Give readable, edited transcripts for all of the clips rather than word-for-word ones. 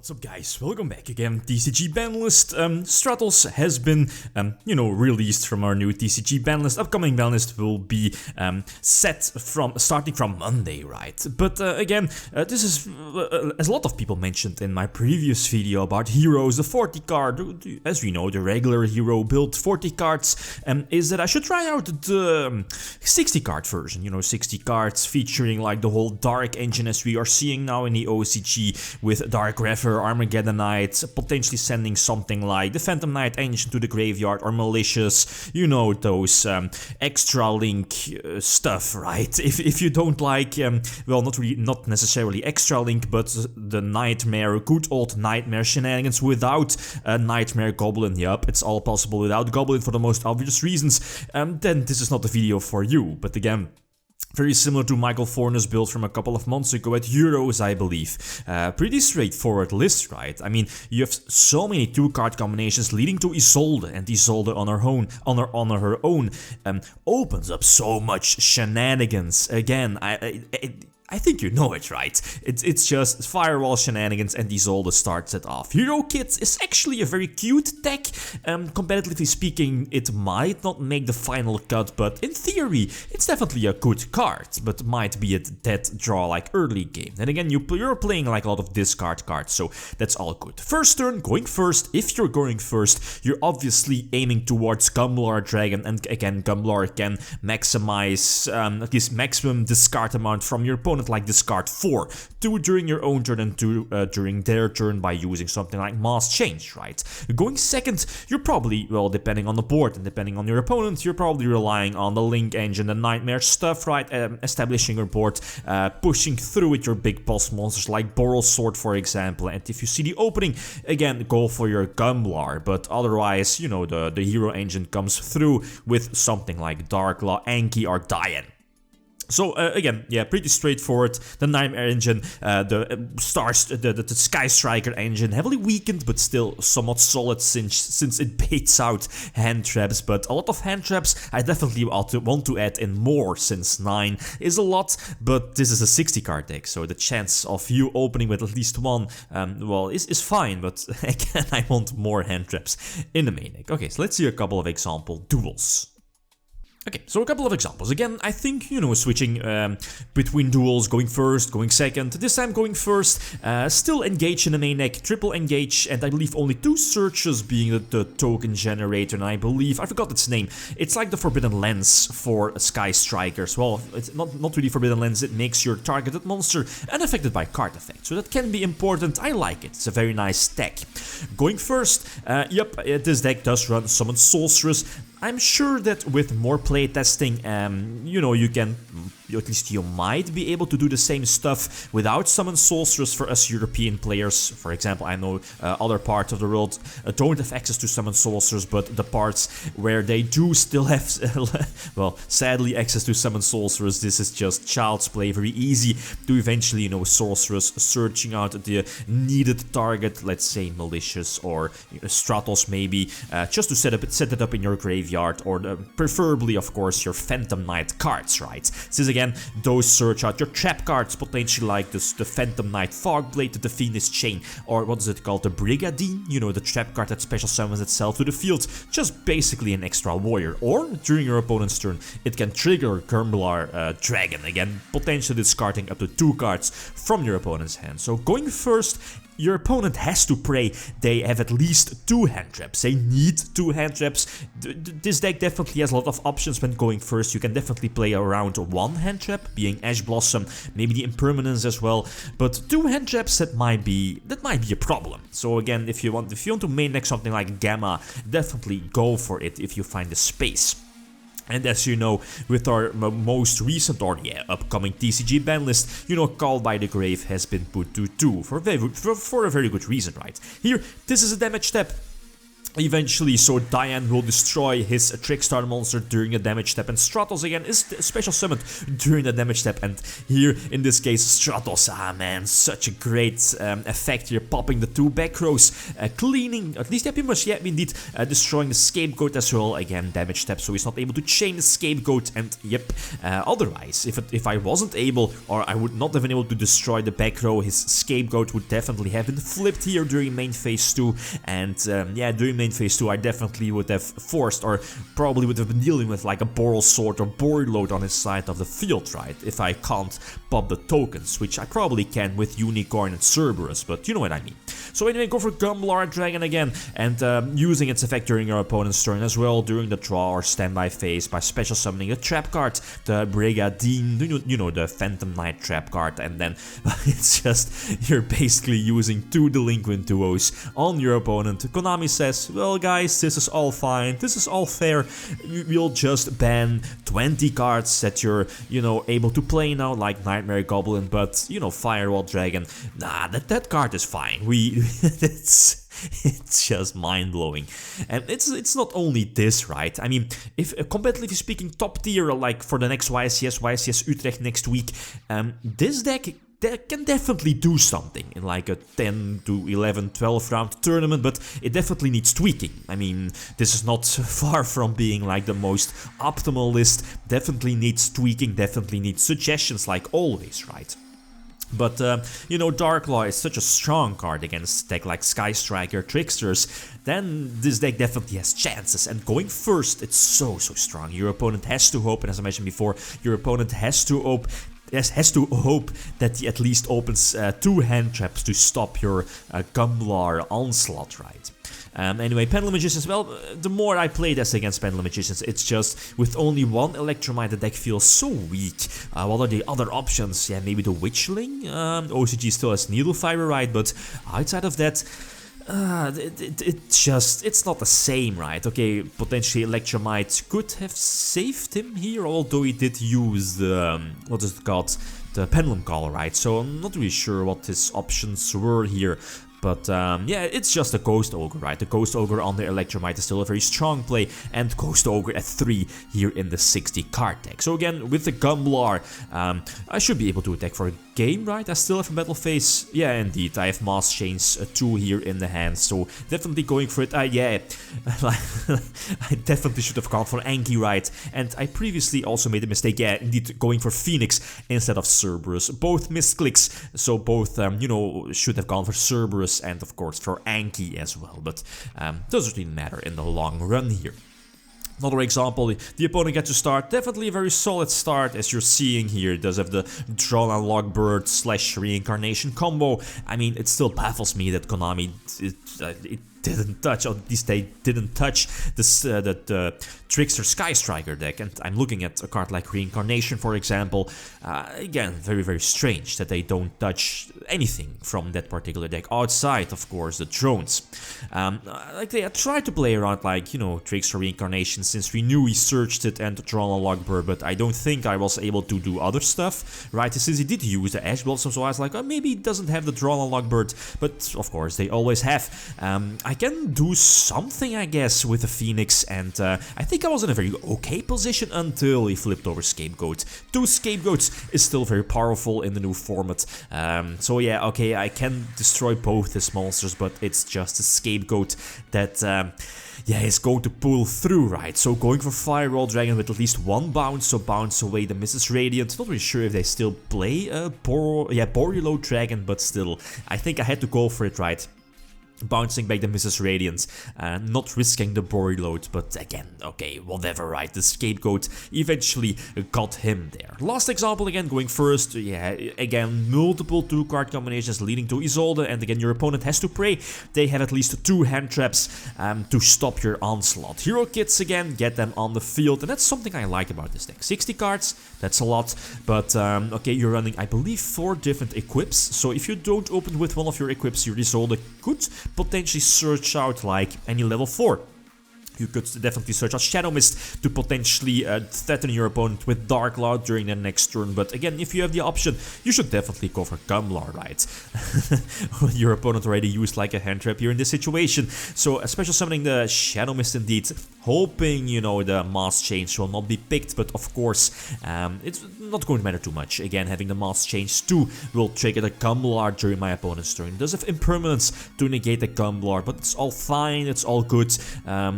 What's up guys, welcome back again. TCG ban list. Stratos has been, released from our new TCG ban list. Upcoming ban list will be starting from Monday, right? But again, this is, as a lot of people mentioned in my previous video about heroes, the 40 card, as we know, the regular hero build 40 cards, is that I should try out the 60 card version, 60 cards featuring like the whole dark engine as we are seeing now in the OCG with Dark Refer, Armageddon Knight, potentially sending something like the Phantom Knight engine to the graveyard or Malicious, those extra link stuff, right? If you don't like, not necessarily extra link, but the Knightmare, good old Knightmare shenanigans without Knightmare Goblin, yup, it's all possible without Goblin for the most obvious reasons, then this is not the video for you. But again, very similar to Michael Forner's build from a couple of months ago at Euros, I believe. Pretty straightforward list, right? I mean, you have so many 2-card combinations leading to Isolde, and Isolde on her own opens up so much shenanigans. Again, I think you know it, right? It's just Firewall shenanigans and Isolde starts it off. Hero Kit is actually a very cute tech. Competitively speaking, it might not make the final cut, but in theory, it's definitely a good card, but might be a dead draw like early game. And again, you're playing like a lot of discard cards, so that's all good. First turn, going first. If you're going first, you're obviously aiming towards Gumblar Dragon, and again, Gumblar can maximize at least maximum discard amount from your opponent, like discard 4, 2 during your own turn and 2 during their turn by using something like Mass Change, right? Going second, you're probably, well, depending on the board and depending on your opponent, you're probably relying on the Link engine, the Nightmare stuff, right? Establishing your board, pushing through with your big boss monsters like Boral Sword, for example, and if you see the opening, again, go for your Gumblar, but otherwise, the hero engine comes through with something like Dark Law, Anki, or Diane. So again, yeah, pretty straightforward. The Nightmare engine, the Sky Striker engine, heavily weakened, but still somewhat solid since it baits out hand traps. But a lot of hand traps I definitely want to add in more, since 9 is a lot. But this is a 60 card deck, so the chance of you opening with at least one, is fine. But again, I want more hand traps in the main deck. Okay, so let's see a couple of example duels. Okay, so a couple of examples. Again, I think, switching between duels, going first, going second, this time going first, still engage in the main deck, triple engage, and I believe only 2 searches being the token generator, and I believe, I forgot its name, it's like the Forbidden Lens for Sky Strikers. Well, it's not really Forbidden Lens, it makes your targeted monster unaffected by card effect, so that can be important. I like it, it's a very nice deck. Going first, this deck does run Summon Sorceress. I'm sure that with more playtesting, you can, at least you might be able to do the same stuff without Summon Sorceress for us European players. For example, I know other parts of the world don't have access to Summon Sorceress, but the parts where they do still have, sadly, access to Summon Sorceress, this is just child's play, very easy to eventually, Sorceress searching out the needed target, let's say Malicious or Stratos maybe, just to set it up in your graveyard, or preferably, of course, your Phantom Knight cards, right? Since again, those search out your trap cards, potentially like the Phantom Knight Fogblade, the Fiendish Chain, or what is it called, the Brigandine, the trap card that special summons itself to the field, just basically an extra warrior. Or, during your opponent's turn, it can trigger Gumblar Dragon, again, potentially discarding up to 2 cards from your opponent's hand. So going first, your opponent has to pray they have at least 2 hand traps. They need 2 hand traps. This deck definitely has a lot of options when going first. You can definitely play around 1 hand trap, being Ash Blossom, maybe the Impermanence as well. But 2 hand traps, that might be a problem. So again, if you want to main deck something like Gamma, definitely go for it if you find the space. And as you know, with our most recent or upcoming TCG ban list, Call by the Grave has been put to 2 for a very good reason, right? Here, this is a damage step. Eventually, so Diane will destroy his Trickstar monster during the damage step, and Stratos again is special summoned during the damage step, and here in this case Stratos, man, such a great effect here, popping the 2 back rows, cleaning, at least indeed, destroying the scapegoat as well, again damage step, so he's not able to chain the scapegoat, and yep, otherwise, if I wasn't able, or I would not have been able to destroy the back row, his scapegoat would definitely have been flipped here during main phase 2, and yeah, during main phase 2 I definitely would have forced, or probably would have been dealing with like a Boral Sword or Borreload on his side of the field, right, if I can't pop the tokens, which I probably can with Unicorn and Cerberus, but you know what I mean. So anyway, go for Gumblar Dragon again, and using its effect during your opponent's turn as well, during the draw or standby phase, by special summoning a trap card, the Brigadine, you know, the Phantom Knight trap card, and then it's just, you're basically using 2 delinquent duos on your opponent. Konami says, well guys, this is all fine, this is all fair, we'll just ban 20 cards that you're, you know, able to play now, like Knightmare Goblin, but, you know, Firewall Dragon, nah, that card is fine, it's just mind-blowing. And it's not only this, right? I mean, if competitively speaking, top tier, like for the next YCS Utrecht next week, this deck can definitely do something in like a 10 to 11, 12 round tournament, but it definitely needs tweaking. I mean, this is not far from being like the most optimal list, definitely needs tweaking, definitely needs suggestions like always, right? But, you know, Dark Law is such a strong card against deck like Sky Striker, Tricksters, then this deck definitely has chances, and going first, it's so strong. Your opponent has to hope, and as I mentioned before, your opponent has to hope that he at least opens 2 hand traps to stop your Gumblar onslaught, right? Anyway, Pendulum Magicians, well, the more I play this against Pendulum Magicians, it's just, with only 1 Electromite, the deck feels so weak. What are the other options? Yeah, maybe the Witchling? OCG still has Needle Fiber, right? But outside of that, it's not the same, right? Okay, potentially Electromite could have saved him here, although he did use the, what is it called? The Pendulum Call, right? So I'm not really sure what his options were here. But yeah, it's just a Ghost Ogre, right? The Ghost Ogre on the Electromite is still a very strong play, and Ghost Ogre at 3 here in the 60 card deck. So again, with the Gumblar, I should be able to attack for a game, right? I still have a battle phase. Yeah, indeed, I have Mass Chains 2 here in the hand, so definitely going for it. Yeah, I definitely should have gone for Anki, right? And I previously also made a mistake, yeah, indeed, going for Phoenix instead of Cerberus. Both misclicks, so both, you know, should have gone for Cerberus and of course for Anki as well, but doesn't really matter in the long run here. Another example, the opponent gets to start, definitely a very solid start as you're seeing here. It does have the Draw and Logbird / Reincarnation combo. I mean, it still baffles me that Konami it didn't touch, or at least they didn't touch this, the Trickster Sky Striker deck, and I'm looking at a card like Reincarnation, for example. Again, very strange that they don't touch anything from that particular deck, outside, of course, the drones. Like they tried to play around, like, you know, Trickster Reincarnation, since we knew he searched it and Drawn a Logbird, but I don't think I was able to do other stuff, right? Since he did use the Ash Blossom, so I was like, oh, maybe he doesn't have the Drawn a Logbird, but of course, they always have. I can do something, I guess, with the Phoenix, and I think I was in a very okay position until he flipped over Scapegoat. 2 Scapegoats is still very powerful in the new format. So yeah, okay, I can destroy both his monsters, but it's just a Scapegoat that, yeah, is going to pull through, right? So going for Firewall Dragon with at least 1 bounce, so bounce away the Mrs. Radiant. Not really sure if they still play Borreload Dragon, but still, I think I had to go for it, right? Bouncing back the Mrs. Radiance, not risking the Borreload, but again, okay, whatever, right? The Scapegoat eventually got him there. Last example again, going first, yeah, again, multiple 2-card combinations leading to Isolde, and again, your opponent has to pray. They have at least 2 hand traps to stop your onslaught. Hero Kits again, get them on the field, and that's something I like about this deck. 60 cards, that's a lot, but okay, you're running, I believe, 4 different equips, so if you don't open with one of your equips, your Isolde could potentially search out like any level 4. You could definitely search out Shadow Mist to potentially threaten your opponent with Dark Lord during their next turn, but again, if you have the option, you should definitely go for Gumblar, right? Your opponent already used like a hand trap here in this situation, so special summoning the Shadow Mist indeed, hoping, you know, the Mass Change will not be picked, but of course, it's not going to matter too much. Again, having the Mass Change 2 will trigger the Gumblar during my opponent's turn. It does have impermanence to negate the Gumblar, but it's all fine, it's all good.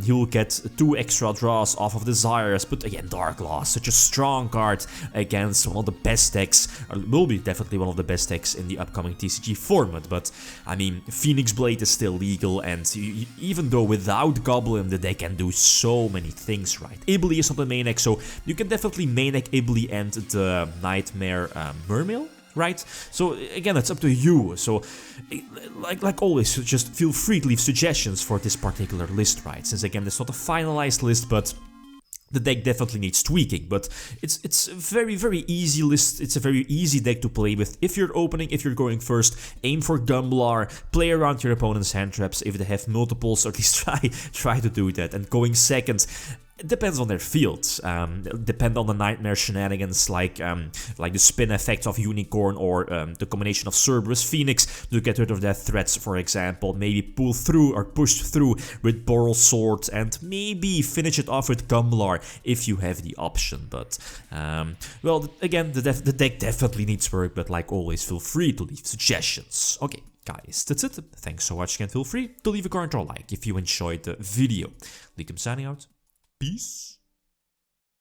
He will get 2 extra draws off of Desires, but again, Dark Law, such a strong card against one of the best decks, will be definitely one of the best decks in the upcoming TCG format, but I mean, Phoenix Blade is still legal, and even though without Goblin the deck can do so many things, right? Ibly is not the main deck, so you can definitely main deck Ibly and the Knightmare Mermail, right? So again, it's up to you. So like always, just feel free to leave suggestions for this particular list, right? Since again, it's not a finalized list, but the deck definitely needs tweaking, but it's a very easy list. It's a very easy deck to play with. If you're opening, if you're going first, aim for Gumblar, play around your opponent's hand traps if they have multiples, or at least try to do that. And going second, it depends on their fields. Depend on the Knightmare shenanigans, like the spin effect of Unicorn, or the combination of Cerberus Phoenix to get rid of their threats, for example. Maybe pull through or push through with Boral Sword, and maybe finish it off with Gumblar if you have the option. But well, again, the deck definitely needs work, but like always, feel free to leave suggestions. Okay, guys, that's it. Thanks so much again. Feel free to leave a comment or like if you enjoyed the video. Lithium signing out. Peace.